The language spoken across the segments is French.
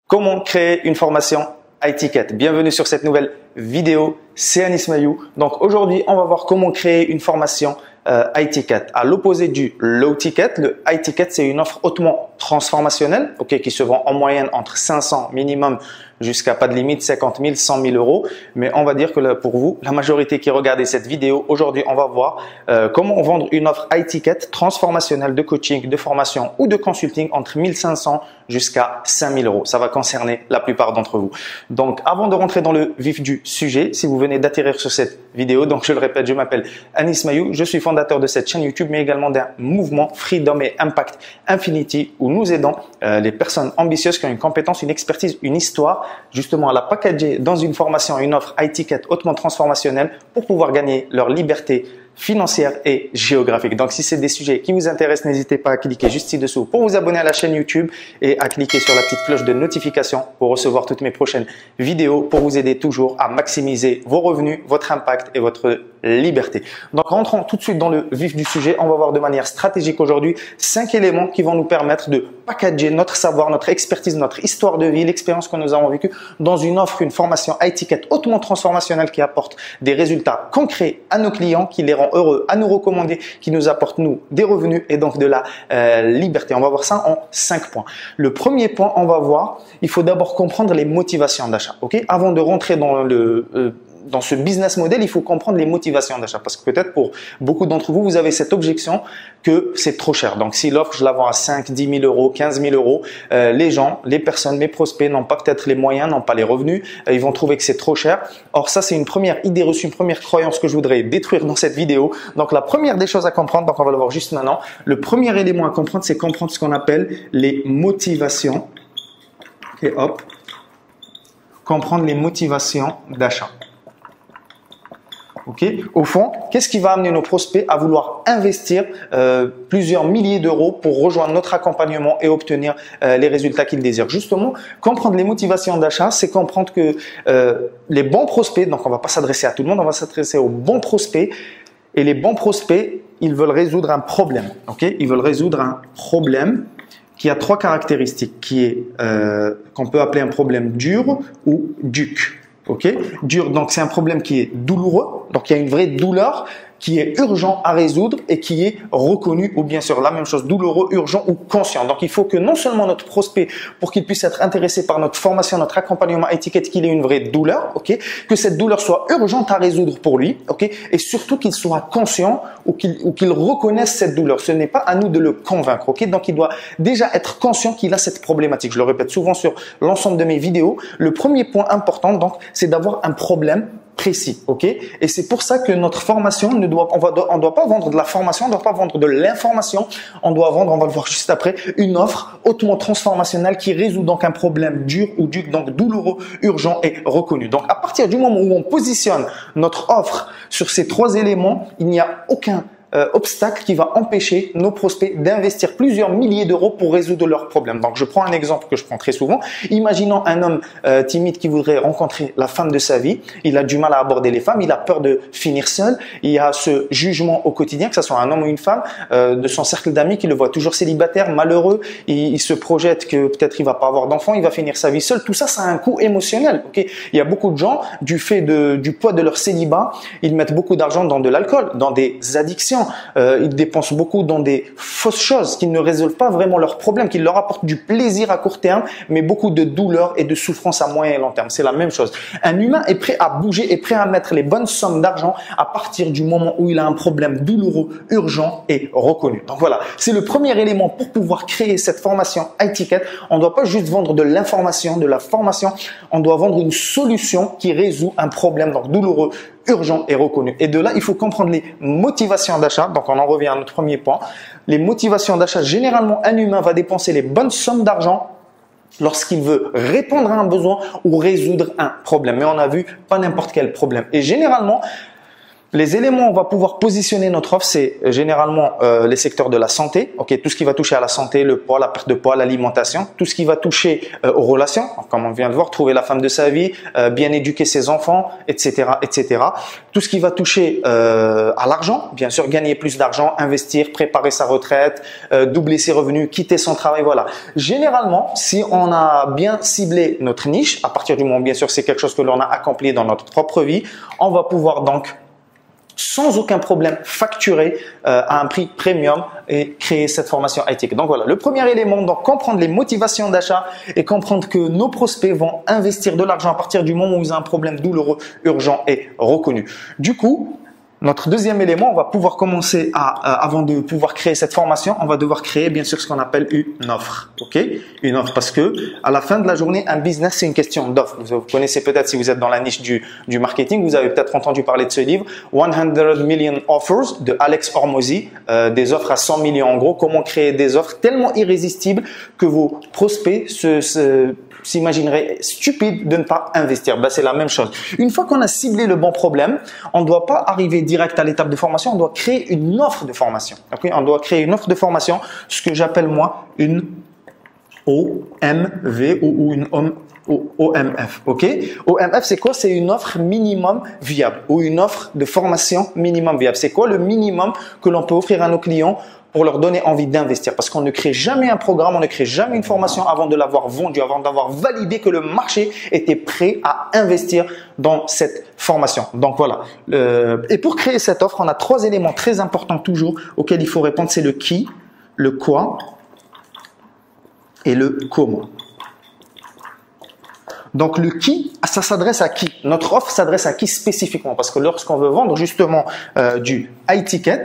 Comment créer une formation high-ticket? Bienvenue sur cette nouvelle vidéo, c'est Anis Mailloux. Donc aujourd'hui, on va voir comment créer une formation high-ticket. À l'opposé du low-ticket, le high-ticket, c'est une offre hautement transformationnelle qui se vend en moyenne entre 500 minimum jusqu'à pas de limite 50 000, 100 000 euros. Mais on va dire que pour vous, la majorité qui regardez cette vidéo, aujourd'hui, on va voir comment vendre une offre high-ticket transformationnelle de coaching, de formation ou de consulting entre 1500 jusqu'à 5000 euros. Ça va concerner la plupart d'entre vous. Donc, avant de rentrer dans le vif du sujet, si vous venez d'atterrir sur cette vidéo, donc je le répète, je m'appelle Anis Mailloux, je suis fondateur de cette chaîne YouTube, mais également d'un mouvement Freedom et Impact Infinity où nous aidons les personnes ambitieuses qui ont une compétence, une expertise, une histoire, justement à la packager dans une formation, une offre high-ticket hautement transformationnelle pour pouvoir gagner leur liberté financière et géographique. Donc, si c'est des sujets qui vous intéressent, n'hésitez pas à cliquer juste ci-dessous pour vous abonner à la chaîne YouTube et à cliquer sur la petite cloche de notification pour recevoir toutes mes prochaines vidéos pour vous aider toujours à maximiser vos revenus, votre impact et votre liberté. Donc, rentrons tout de suite dans le vif du sujet. On va voir de manière stratégique aujourd'hui 5 éléments qui vont nous permettre de packager notre savoir, notre expertise, notre histoire de vie, l'expérience que nous avons vécue dans une offre, une formation high-ticket hautement transformationnelle qui apporte des résultats concrets à nos clients, qui les rend heureux à nous recommander, qui nous apporte nous des revenus et donc de la liberté. On va voir ça en 5 points. Le premier point, on va voir, il faut d'abord comprendre les motivations d'achat. Avant de rentrer dans ce business model, il faut comprendre les motivations d'achat parce que peut-être pour beaucoup d'entre vous, vous avez cette objection que c'est trop cher. Donc, si l'offre, je la vends à 5, 10 000 euros, 15 000 euros, les gens, les personnes, mes prospects n'ont pas peut-être les moyens, n'ont pas les revenus, ils vont trouver que c'est trop cher. Or, ça, c'est une première idée reçue, une première croyance que je voudrais détruire dans cette vidéo. Donc, la première des choses à comprendre, donc on va le voir juste maintenant. Le premier élément à comprendre, c'est comprendre ce qu'on appelle les motivations. Et hop, comprendre les motivations d'achat. Au fond, qu'est-ce qui va amener nos prospects à vouloir investir plusieurs milliers d'euros pour rejoindre notre accompagnement et obtenir les résultats qu'ils désirent? Justement, comprendre les motivations d'achat, c'est comprendre que les bons prospects, donc on va pas s'adresser à tout le monde, on va s'adresser aux bons prospects. Et les bons prospects, ils veulent résoudre un problème. Ils veulent résoudre un problème qui a 3 caractéristiques, qu'on peut appeler un problème dur ou duc. Dur, donc c'est un problème qui est douloureux, donc il y a une vraie douleur qui est urgent à résoudre et qui est reconnu, ou bien sûr la même chose, douloureux, urgent ou conscient. Donc il faut que non seulement notre prospect, pour qu'il puisse être intéressé par notre formation, notre accompagnement étiquette, qu'il ait une vraie douleur, que cette douleur soit urgente à résoudre pour lui, et surtout qu'il soit conscient ou qu'il reconnaisse cette douleur. Ce n'est pas à nous de le convaincre, donc il doit déjà être conscient qu'il a cette problématique. Je le répète souvent sur l'ensemble de mes vidéos. Le premier point important, donc, c'est d'avoir un problème précis, et c'est pour ça que notre formation on doit pas vendre de la formation, on doit pas vendre de l'information, on doit vendre, on va le voir juste après, une offre hautement transformationnelle qui résout donc un problème dur ou duc, donc douloureux, urgent et reconnu. Donc à partir du moment où on positionne notre offre sur ces 3 éléments, il n'y a aucun obstacle qui va empêcher nos prospects d'investir plusieurs milliers d'euros pour résoudre leurs problèmes. Donc, je prends un exemple que je prends très souvent. Imaginons un homme timide qui voudrait rencontrer la femme de sa vie. Il a du mal à aborder les femmes. Il a peur de finir seul. Il y a ce jugement au quotidien, que ce soit un homme ou une femme, de son cercle d'amis qui le voit toujours célibataire, malheureux. Il se projette que peut-être il va pas avoir d'enfant, il va finir sa vie seul. Tout ça, ça a un coût émotionnel. Il y a beaucoup de gens, du fait du poids de leur célibat, ils mettent beaucoup d'argent dans de l'alcool, dans des addictions. Ils dépensent beaucoup dans des fausses choses qui ne résolvent pas vraiment leurs problèmes, qui leur apportent du plaisir à court terme, mais beaucoup de douleur et de souffrance à moyen et long terme. C'est la même chose. Un humain est prêt à bouger, est prêt à mettre les bonnes sommes d'argent à partir du moment où il a un problème douloureux, urgent et reconnu. Donc voilà, c'est le premier élément pour pouvoir créer cette formation high-ticket. On ne doit pas juste vendre de l'information, de la formation, on doit vendre une solution qui résout un problème donc douloureux, urgent et reconnu. Et de là, il faut comprendre les motivations d'achat. Donc, on en revient à notre premier point. Les motivations d'achat, généralement, un humain va dépenser les bonnes sommes d'argent lorsqu'il veut répondre à un besoin ou résoudre un problème. Mais on a vu pas n'importe quel problème. Et généralement, Les éléments, on va pouvoir positionner notre offre, c'est généralement les secteurs de la santé, ok, tout ce qui va toucher à la santé, le poids, la perte de poids, l'alimentation, tout ce qui va toucher aux relations, comme on vient de voir, trouver la femme de sa vie, bien éduquer ses enfants, etc., etc. Tout ce qui va toucher à l'argent, bien sûr, gagner plus d'argent, investir, préparer sa retraite, doubler ses revenus, quitter son travail, voilà. Généralement, si on a bien ciblé notre niche, à partir du moment, bien sûr, c'est quelque chose que l'on a accompli dans notre propre vie, on va pouvoir donc sans aucun problème facturer à un prix premium et créer cette formation high-tech. Donc voilà, le premier élément, donc comprendre les motivations d'achat et comprendre que nos prospects vont investir de l'argent à partir du moment où ils ont un problème douloureux, urgent et reconnu. Du coup, notre deuxième élément, on va pouvoir commencer avant de pouvoir créer cette formation, on va devoir créer bien sûr ce qu'on appelle une offre, ok? Une offre parce que à la fin de la journée, un business c'est une question d'offre. Vous connaissez peut-être si vous êtes dans la niche du marketing, vous avez peut-être entendu parler de ce livre 100 Million Offers de Alex Hormozy, des offres à 100 millions en gros. Comment créer des offres tellement irrésistibles que vos prospects s'imaginerait stupide de ne pas investir. Ben, c'est la même chose. Une fois qu'on a ciblé le bon problème, on ne doit pas arriver direct à l'étape de formation, on doit créer une offre de formation. Okay? On doit créer une offre de formation, ce que j'appelle moi une OMV ou une OMF. Ok? OMF, c'est quoi? C'est une offre minimum viable ou une offre de formation minimum viable. C'est quoi le minimum que l'on peut offrir à nos clients pour leur donner envie d'investir? Parce qu'on ne crée jamais un programme, on ne crée jamais une formation avant de l'avoir vendu, avant d'avoir validé que le marché était prêt à investir dans cette formation. Donc voilà. Et pour créer cette offre, on a 3 éléments très importants toujours auxquels il faut répondre. C'est le qui, le quoi et le comment. Donc le qui, ça s'adresse à qui? Notre offre s'adresse à qui spécifiquement? Parce que lorsqu'on veut vendre justement du high ticket,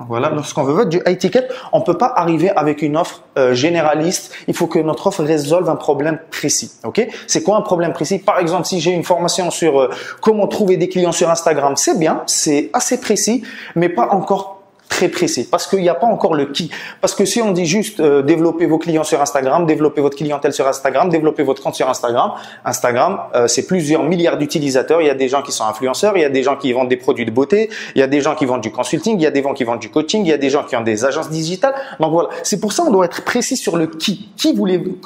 voilà, lorsqu'on veut vendre du high ticket, on peut pas arriver avec une offre généraliste. Il faut que notre offre résolve un problème précis. Ok? C'est quoi un problème précis? Par exemple, si j'ai une formation sur comment trouver des clients sur Instagram, c'est bien, c'est assez précis, mais pas encore très précis parce qu'il n'y a pas encore le qui. Parce que si on dit juste développer vos clients sur Instagram, développer votre clientèle sur Instagram, développer votre compte sur Instagram, c'est plusieurs milliards d'utilisateurs. Il y a des gens qui sont influenceurs, il y a des gens qui vendent des produits de beauté, il y a des gens qui vendent du consulting, il y a des gens qui vendent du coaching, il y a des gens qui ont des agences digitales. Donc voilà, c'est pour ça qu'on doit être précis sur le qui.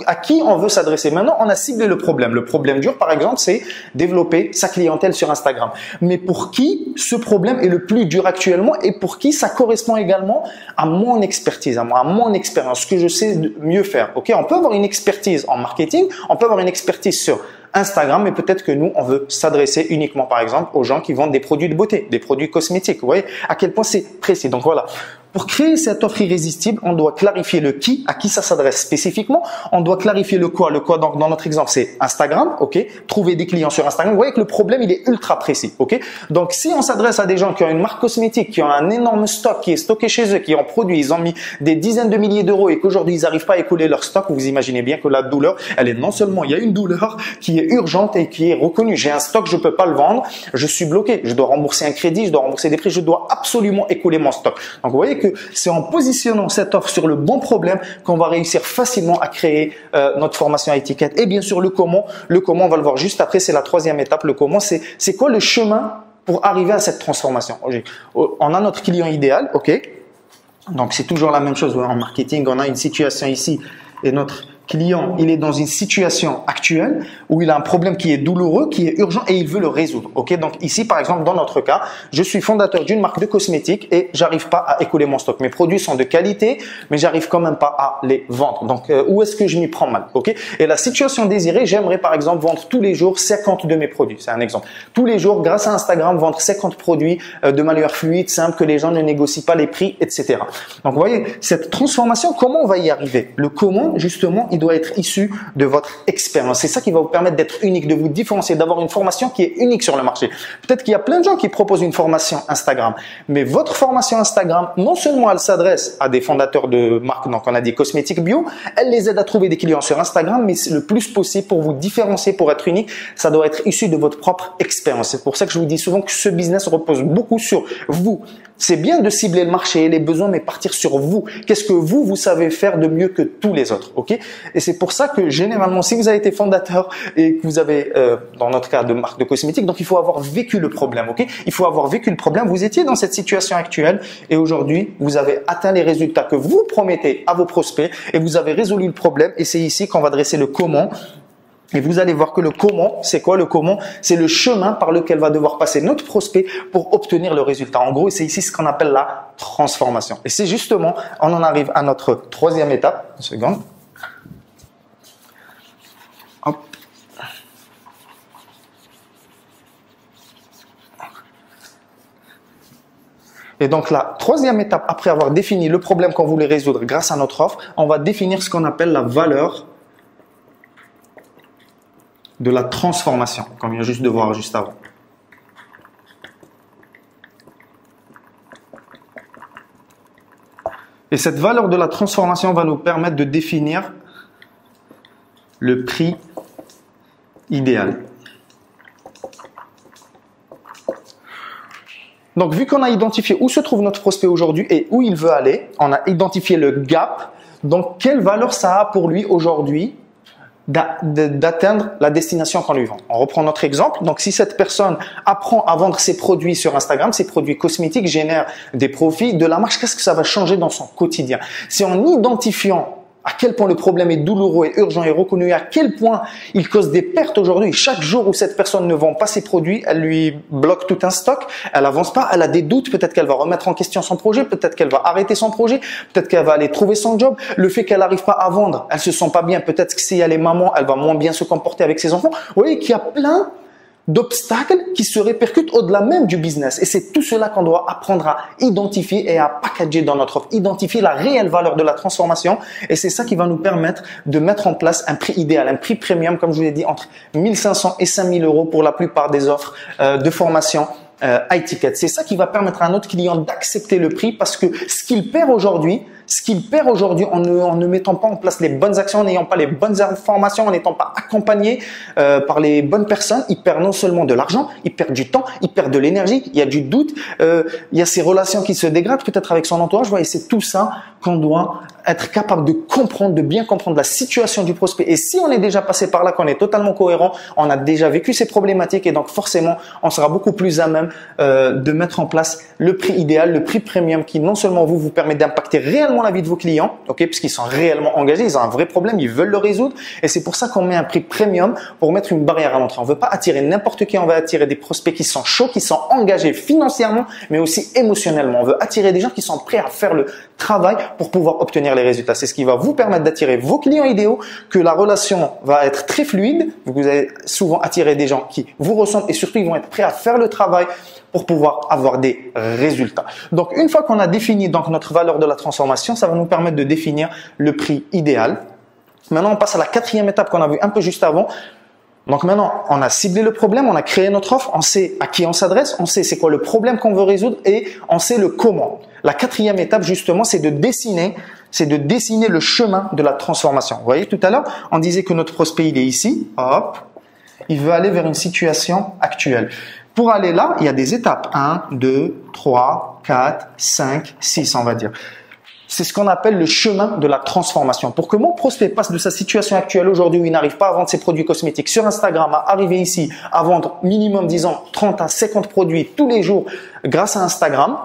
À qui on veut s'adresser. Maintenant, on a ciblé le problème. Le problème dur, par exemple, c'est développer sa clientèle sur Instagram. Mais pour qui ce problème est le plus dur actuellement et pour qui ça correspond également à mon expertise, à mon expérience, ce que je sais mieux faire. Ok, on peut avoir une expertise en marketing, on peut avoir une expertise sur Instagram, mais peut-être que nous, on veut s'adresser uniquement, par exemple, aux gens qui vendent des produits de beauté, des produits cosmétiques. Vous voyez à quel point c'est précis. Donc voilà. Pour créer cette offre irrésistible, on doit clarifier le qui, à qui ça s'adresse spécifiquement. On doit clarifier le quoi. Le quoi, donc, dans notre exemple, c'est Instagram. Ok. Trouver des clients sur Instagram. Vous voyez que le problème, il est ultra précis. Ok. Donc, si on s'adresse à des gens qui ont une marque cosmétique, qui ont un énorme stock, qui est stocké chez eux, qui ont produit, ils ont mis des dizaines de milliers d'euros et qu'aujourd'hui, ils n'arrivent pas à écouler leur stock, vous imaginez bien que la douleur, elle est non seulement, il y a une douleur qui est urgente et qui est reconnue. J'ai un stock, je peux pas le vendre. Je suis bloqué. Je dois rembourser un crédit, je dois rembourser des prix. Je dois absolument écouler mon stock. Donc, vous voyez que c'est en positionnant cette offre sur le bon problème qu'on va réussir facilement à créer notre formation à étiquette. Et bien sûr, le comment, on va le voir juste après, c'est la 3e étape. Le comment, c'est quoi le chemin pour arriver à cette transformation? On a notre client idéal, ok? Donc, c'est toujours la même chose en marketing. On a une situation ici et notre client, il est dans une situation actuelle où il a un problème qui est douloureux, qui est urgent et il veut le résoudre. Ok, donc ici, par exemple, dans notre cas, je suis fondateur d'une marque de cosmétiques et j'arrive pas à écouler mon stock. Mes produits sont de qualité, mais j'arrive quand même pas à les vendre. Donc, où est-ce que je m'y prends mal? Ok, et la situation désirée, j'aimerais par exemple vendre tous les jours 50 de mes produits. C'est un exemple. Tous les jours, grâce à Instagram, vendre 50 produits de manière fluide, simple, que les gens ne négocient pas les prix, etc. Donc, vous voyez, cette transformation, comment on va y arriver? Le comment, justement, il doit être issu de votre expérience. C'est ça qui va vous permettre d'être unique, de vous différencier, d'avoir une formation qui est unique sur le marché. Peut-être qu'il y a plein de gens qui proposent une formation Instagram, mais votre formation Instagram, non seulement elle s'adresse à des fondateurs de marques, donc on a des cosmétiques bio, elle les aide à trouver des clients sur Instagram, mais le plus possible pour vous différencier, pour être unique, ça doit être issu de votre propre expérience. C'est pour ça que je vous dis souvent que ce business repose beaucoup sur vous, C'est bien de cibler le marché, les besoins, mais partir sur vous. Qu'est-ce que vous savez faire de mieux que tous les autres, ok? Et c'est pour ça que généralement, si vous avez été fondateur et que vous avez, dans notre cas, de marque de cosmétiques, donc il faut avoir vécu le problème, ok? Il faut avoir vécu le problème. Vous étiez dans cette situation actuelle et aujourd'hui, vous avez atteint les résultats que vous promettez à vos prospects et vous avez résolu le problème. Et c'est ici qu'on va dresser le comment. Et vous allez voir que le comment, c'est quoi le comment? C'est le chemin par lequel va devoir passer notre prospect pour obtenir le résultat. En gros, c'est ici ce qu'on appelle la transformation. Et c'est justement, on en arrive à notre troisième étape. Une seconde. Hop. Et donc la troisième étape, après avoir défini le problème qu'on voulait résoudre grâce à notre offre, on va définir ce qu'on appelle la valeur de la transformation, qu'on vient juste de voir juste avant. Et cette valeur de la transformation va nous permettre de définir le prix idéal. Donc, vu qu'on a identifié où se trouve notre prospect aujourd'hui et où il veut aller, on a identifié le gap, donc quelle valeur ça a pour lui aujourd'hui d'atteindre la destination qu'on lui vend. On reprend notre exemple. Donc, si cette personne apprend à vendre ses produits sur Instagram, ses produits cosmétiques génèrent des profits de la marge, qu'est-ce que ça va changer dans son quotidien? C'est en identifiant à quel point le problème est douloureux et urgent et reconnu, à quel point il cause des pertes aujourd'hui. Chaque jour où cette personne ne vend pas ses produits, elle lui bloque tout un stock, elle avance pas, elle a des doutes, peut-être qu'elle va remettre en question son projet, peut-être qu'elle va arrêter son projet, peut-être qu'elle va aller trouver son job. Le fait qu'elle n'arrive pas à vendre, elle se sent pas bien, peut-être que si elle est maman, elle va moins bien se comporter avec ses enfants. Vous voyez qu'il y a plein d'obstacles qui se répercutent au-delà même du business. Et c'est tout cela qu'on doit apprendre à identifier et à packager dans notre offre. Identifier la réelle valeur de la transformation. Et c'est ça qui va nous permettre de mettre en place un prix idéal, un prix premium, comme je vous l'ai dit, entre 1500 et 5000 euros pour la plupart des offres de formation high ticket. C'est ça qui va permettre à notre client d'accepter le prix parce que ce qu'il perd aujourd'hui en ne mettant pas en place les bonnes actions, en n'ayant pas les bonnes informations, en n'étant pas accompagné par les bonnes personnes, il perd non seulement de l'argent, il perd du temps, il perd de l'énergie, il y a du doute, il y a ses relations qui se dégradent peut-être avec son entourage. Vous voyez, c'est tout ça qu'on doit être capable de comprendre, de bien comprendre la situation du prospect. Et si on est déjà passé par là, qu'on est totalement cohérent, on a déjà vécu ces problématiques et donc forcément, on sera beaucoup plus à même de mettre en place le prix idéal, le prix premium qui non seulement vous permet d'impacter réellement la vie de vos clients, ok, puisqu'ils sont réellement engagés, ils ont un vrai problème, ils veulent le résoudre. Et c'est pour ça qu'on met un prix premium pour mettre une barrière à l'entrée. On veut pas attirer n'importe qui, on veut attirer des prospects qui sont chauds, qui sont engagés financièrement, mais aussi émotionnellement. On veut attirer des gens qui sont prêts à faire le travail pour pouvoir obtenir les résultats. C'est ce qui va vous permettre d'attirer vos clients idéaux, que la relation va être très fluide. Vous allez souvent attirer des gens qui vous ressemblent et surtout ils vont être prêts à faire le travail pour pouvoir avoir des résultats. Donc, une fois qu'on a défini donc notre valeur de la transformation, ça va nous permettre de définir le prix idéal. Maintenant, on passe à la quatrième étape qu'on a vue un peu juste avant. Donc maintenant, on a ciblé le problème, on a créé notre offre, on sait à qui on s'adresse, on sait c'est quoi le problème qu'on veut résoudre et on sait le comment. La quatrième étape, justement, c'est de dessiner le chemin de la transformation. Vous voyez, tout à l'heure, on disait que notre prospect, il est ici, hop, il veut aller vers une situation actuelle. Pour aller là, il y a des étapes. 1, 2, 3, 4, 5, 6, on va dire. C'est ce qu'on appelle le chemin de la transformation. Pour que mon prospect passe de sa situation actuelle aujourd'hui où il n'arrive pas à vendre ses produits cosmétiques sur Instagram à arriver ici à vendre minimum, disons, 30 à 50 produits tous les jours grâce à Instagram,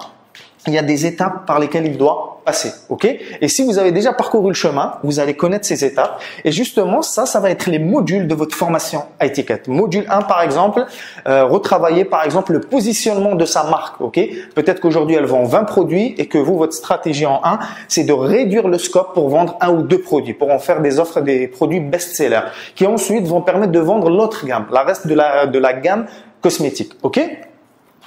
il y a des étapes par lesquelles il doit passer, ok? Et si vous avez déjà parcouru le chemin, vous allez connaître ces étapes. Et justement, ça va être les modules de votre formation à étiquette. Module 1, par exemple, retravailler, par exemple, le positionnement de sa marque, ok? Peut-être qu'aujourd'hui, elle vend 20 produits et que vous, votre stratégie en 1, c'est de réduire le scope pour vendre 1 ou 2 produits, pour en faire des offres, des produits best-sellers, qui ensuite vont permettre de vendre l'autre gamme, la reste de la gamme cosmétique, ok?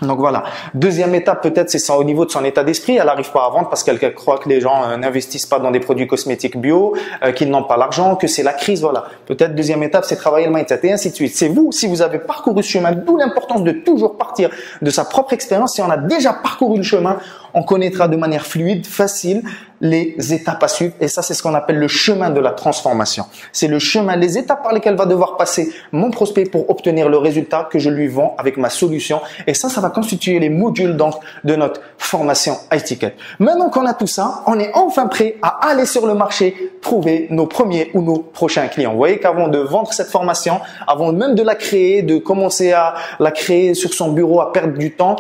Donc voilà. Deuxième étape, peut-être, c'est ça au niveau de son état d'esprit. Elle n'arrive pas à vendre parce qu'elle croit que les gens n'investissent pas dans des produits cosmétiques bio, qu'ils n'ont pas l'argent, que c'est la crise. Voilà. Peut-être deuxième étape, c'est travailler le mindset et ainsi de suite. C'est vous, si vous avez parcouru ce chemin, d'où l'importance de toujours partir de sa propre expérience. Si on a déjà parcouru le chemin, on connaîtra de manière fluide, facile, les étapes à suivre. Et ça, c'est ce qu'on appelle le chemin de la transformation. C'est le chemin, les étapes par lesquelles va devoir passer mon prospect pour obtenir le résultat que je lui vends avec ma solution. Et ça va constituer les modules donc de notre formation high-ticket. Maintenant qu'on a tout ça, on est enfin prêt à aller sur le marché, trouver nos premiers ou nos prochains clients. Vous voyez qu'avant de vendre cette formation, avant même de la créer, de commencer à la créer sur son bureau, à perdre du temps,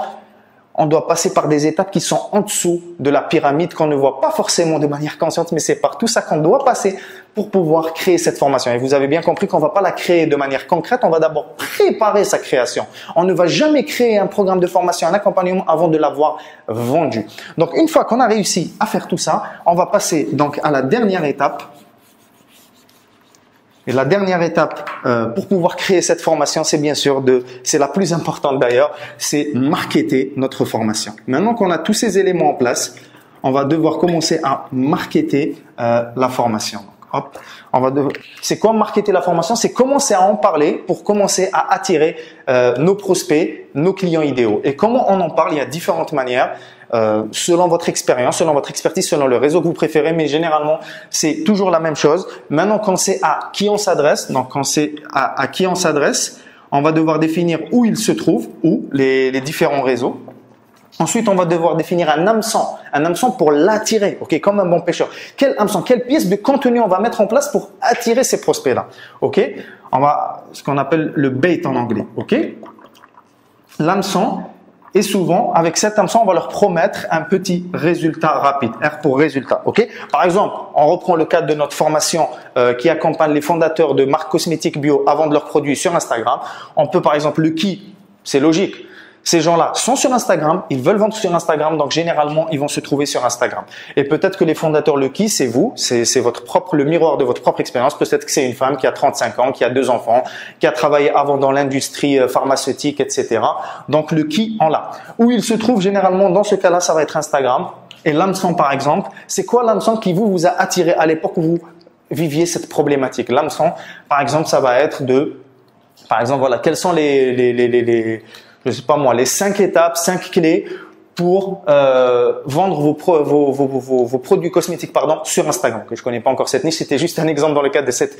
on doit passer par des étapes qui sont en dessous de la pyramide qu'on ne voit pas forcément de manière consciente, mais c'est par tout ça qu'on doit passer pour pouvoir créer cette formation. Et vous avez bien compris qu'on ne va pas la créer de manière concrète, on va d'abord préparer sa création. On ne va jamais créer un programme de formation, un accompagnement avant de l'avoir vendu. Donc, une fois qu'on a réussi à faire tout ça, on va passer donc à la dernière étape. Et la dernière étape pour pouvoir créer cette formation, c'est bien sûr c'est la plus importante d'ailleurs, c'est marketer notre formation. Maintenant qu'on a tous ces éléments en place, on va devoir commencer à marketer la formation. Hop, c'est quoi marketer la formation? C'est commencer à en parler pour commencer à attirer nos prospects, nos clients idéaux. Et comment on en parle? Il y a différentes manières. Selon votre expérience, selon votre expertise, selon le réseau que vous préférez, mais généralement, c'est toujours la même chose. Maintenant qu'on sait à qui on s'adresse, donc quand on sait à qui on s'adresse, on va devoir définir où il se trouve, où les différents réseaux. Ensuite, on va devoir définir un hameçon pour l'attirer, ok, comme un bon pêcheur. Quel hameçon, quelle pièce de contenu on va mettre en place pour attirer ces prospects-là, ok? Ce qu'on appelle le bait en anglais, ok? L'hameçon. Et souvent, avec cet hameçon, on va leur promettre un petit résultat rapide. R pour résultat, ok? Par exemple, on reprend le cadre de notre formation qui accompagne les fondateurs de marques cosmétiques bio à vendre leurs produits sur Instagram. On peut par exemple le qui, c'est logique. Ces gens-là sont sur Instagram, ils veulent vendre sur Instagram, donc généralement, ils vont se trouver sur Instagram. Et peut-être que les fondateurs, le qui, c'est vous, c'est le miroir de votre propre expérience. Peut-être que c'est une femme qui a 35 ans, qui a 2 enfants, qui a travaillé avant dans l'industrie pharmaceutique, etc. Donc, le qui en là. Où il se trouve généralement, dans ce cas-là, ça va être Instagram. Et l'hameçon, par exemple, c'est quoi l'hameçon qui vous a attiré à l'époque où vous viviez cette problématique? L'hameçon, par exemple, ça va être par exemple, voilà, quels sont je sais pas moi, les 5 étapes, 5 clés pour vendre vos produits cosmétiques sur Instagram. Que je connais pas encore cette niche, c'était juste un exemple dans le cadre de cette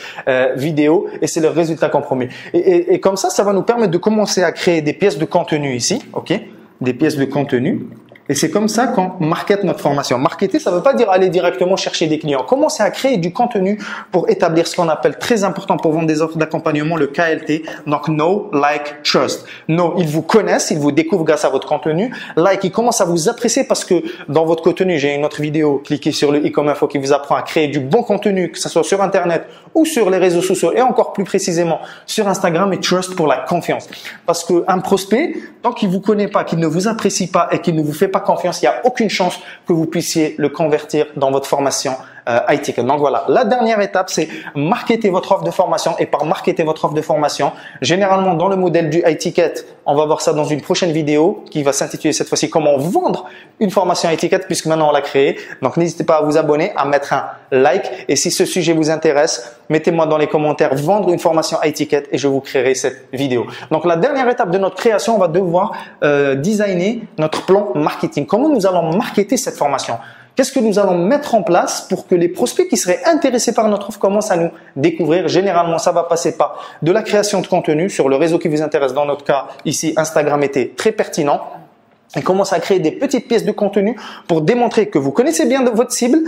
vidéo et c'est le résultat qu'on promet. Et comme ça va nous permettre de commencer à créer des pièces de contenu ici, ok, des pièces de contenu. Et c'est comme ça qu'on market notre formation. Marketer, ça ne veut pas dire aller directement chercher des clients. Commencer à créer du contenu pour établir ce qu'on appelle très important pour vendre des offres d'accompagnement, le KLT. Donc, Know, Like, Trust. Know, ils vous connaissent, ils vous découvrent grâce à votre contenu. Like, ils commencent à vous apprécier parce que dans votre contenu, j'ai une autre vidéo, cliquez sur le i comme info qui vous apprend à créer du bon contenu, que ce soit sur Internet ou sur les réseaux sociaux et encore plus précisément sur Instagram, et Trust pour la confiance. Parce qu'un prospect, tant qu'il vous connaît pas, qu'il ne vous apprécie pas et qu'il ne vous fait pas confiance, il n'y a aucune chance que vous puissiez le convertir dans votre formation high-ticket. Donc voilà, la dernière étape, c'est marketer votre offre de formation. Et par marketer votre offre de formation, généralement dans le modèle du high-ticket, on va voir ça dans une prochaine vidéo qui va s'intituler cette fois-ci comment vendre une formation high-ticket puisque maintenant on l'a créée. Donc n'hésitez pas à vous abonner, à mettre un like. Et si ce sujet vous intéresse, mettez-moi dans les commentaires vendre une formation high-ticket et je vous créerai cette vidéo. Donc la dernière étape de notre création, on va devoir designer notre plan marketing. Comment nous allons marketer cette formation? Qu'est-ce que nous allons mettre en place pour que les prospects qui seraient intéressés par notre offre commencent à nous découvrir? Généralement, ça va passer par de la création de contenu sur le réseau qui vous intéresse. Dans notre cas, ici, Instagram était très pertinent. Et commence à créer des petites pièces de contenu pour démontrer que vous connaissez bien votre cible,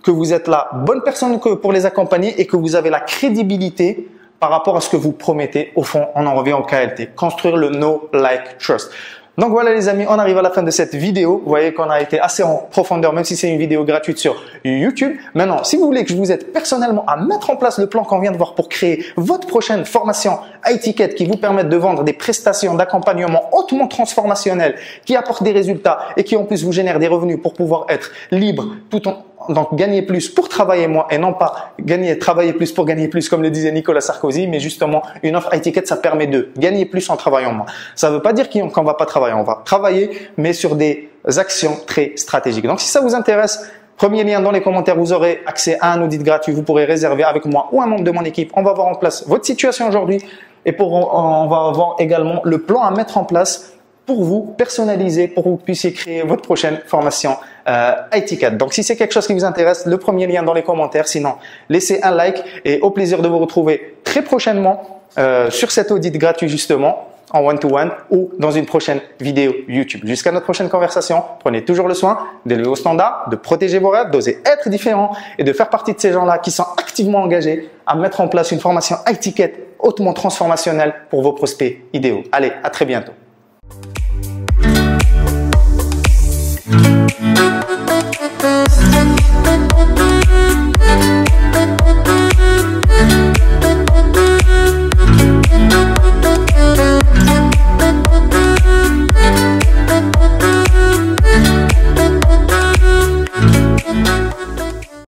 que vous êtes la bonne personne pour les accompagner et que vous avez la crédibilité par rapport à ce que vous promettez. Au fond, on en revient au KLT. Construire le Know, Like, Trust. Donc voilà les amis, on arrive à la fin de cette vidéo. Vous voyez qu'on a été assez en profondeur, même si c'est une vidéo gratuite sur YouTube. Maintenant, si vous voulez que je vous aide personnellement à mettre en place le plan qu'on vient de voir pour créer votre prochaine formation high-ticket qui vous permette de vendre des prestations d'accompagnement hautement transformationnelles, qui apportent des résultats et qui en plus vous génèrent des revenus pour pouvoir être libre tout en donc gagner plus pour travailler moins et non pas travailler plus pour gagner plus comme le disait Nicolas Sarkozy, mais justement une offre high-ticket ça permet de gagner plus en travaillant moins. Ça ne veut pas dire qu'on va pas travailler, on va travailler mais sur des actions très stratégiques. Donc si ça vous intéresse, premier lien dans les commentaires, vous aurez accès à un audit gratuit, vous pourrez réserver avec moi ou un membre de mon équipe. On va voir en place votre situation aujourd'hui et on va avoir également le plan à mettre en place pour vous, personnalisé, pour que vous puissiez créer votre prochaine formation IT4. Donc, si c'est quelque chose qui vous intéresse, le premier lien dans les commentaires. Sinon, laissez un like et au plaisir de vous retrouver très prochainement sur cet audit gratuit justement, en one-to-one ou dans une prochaine vidéo YouTube. Jusqu'à notre prochaine conversation, prenez toujours le soin d'élever vos standards, de protéger vos rêves, d'oser être différent et de faire partie de ces gens-là qui sont activement engagés à mettre en place une formation IT4 hautement transformationnelle pour vos prospects idéaux. Allez, à très bientôt.